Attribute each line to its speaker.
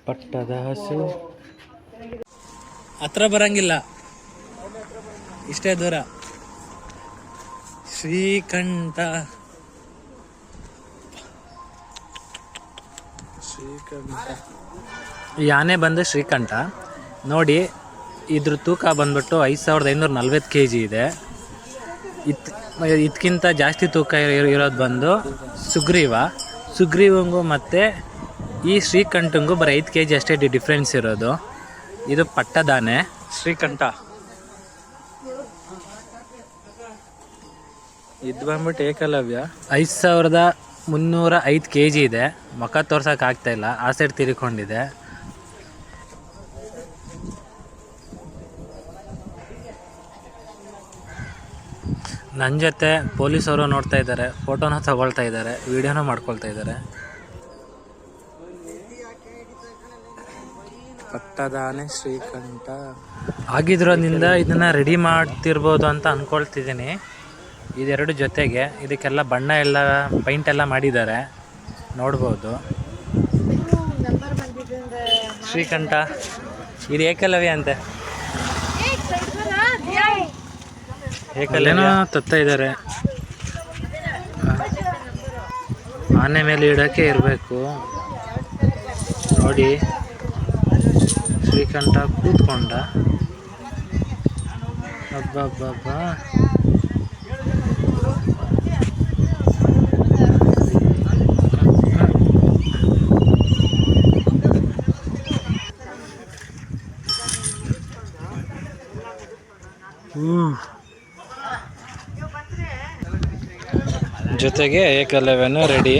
Speaker 1: ಪಟ್ಟದ ಹಸು ಹತ್ರ ಬರಂಗಿಲ್ಲ, ಇಷ್ಟೇ ದೂರ. ಶ್ರೀಕಂಠ ಈ ಆನೆ ಬಂದು ಶ್ರೀಕಂಠ ನೋಡಿ. ಇದ್ರ ತೂಕ ಬಂದ್ಬಿಟ್ಟು 5540 kg ಇದೆ. ಇದಕ್ಕಿಂತ ಜಾಸ್ತಿ ತೂಕ ಇರೋದು ಬಂದು ಸುಗ್ರೀವಂಗೂ ಮತ್ತು ಈ ಶ್ರೀಕಂಠಂಗೂ ಬರೀ 5 kg ಅಷ್ಟೇ ಡಿಫ್ರೆನ್ಸ್ ಇರೋದು. ಇದು ಪಟ್ಟದಾನೆ ಶ್ರೀಕಂಠ. ಇದು ಬಂದ್ಬಿಟ್ಟು ಏಕಲವ್ಯ 5305 kg ಇದೆ. ಮುಖ ತೋರ್ಸೋಕೆ ಆಗ್ತಾಯಿಲ್ಲ, ಆ ಸೈಡ್ ತಿರ್ಕೊಂಡಿದೆ. ನನ್ನ ಜೊತೆ ಪೊಲೀಸವರು ನೋಡ್ತಾ ಇದ್ದಾರೆ, ಫೋಟೋನ ತಗೊಳ್ತಾ ಇದ್ದಾರೆ, ವಿಡಿಯೋನ ಮಾಡ್ಕೊಳ್ತಾ ಇದ್ದಾರೆ. ಪಟ್ಟದಾನೆ ಶ್ರೀಕಂಠ ಆಗಿದ್ರೋದ್ರಿಂದ ಇದನ್ನು ರೆಡಿ ಮಾಡ್ತಿರ್ಬೋದು ಅಂತ ಅಂದ್ಕೊಳ್ತಿದ್ದೀನಿ. ಇದೆರಡು ಜೊತೆಗೆ ಇದಕ್ಕೆಲ್ಲ ಬಣ್ಣ ಎಲ್ಲ ಪೈಂಟ್ ಎಲ್ಲ ಮಾಡಿದ್ದಾರೆ, ನೋಡ್ಬೋದು. ಶ್ರೀಕಂಠ ಇದು ಏಕಲವ್ಯ ಅಂತೆ. ಏಕಲವ್ಯ ತತ್ತ ಇದ್ದಾರೆ. ಆನೆ ಮೇಲೆ ಇಡೋಕ್ಕೆ ಇರಬೇಕು ನೋಡಿ. ಶ್ರೀಕಂಠ ಕೂತ್ಕೊಂಡ. ಹಬ್ಬಬ್ಬಬ್ಬ, ಜೊತೆಗೆ ಏಕಲವ್ಯನೂ ರೆಡಿ.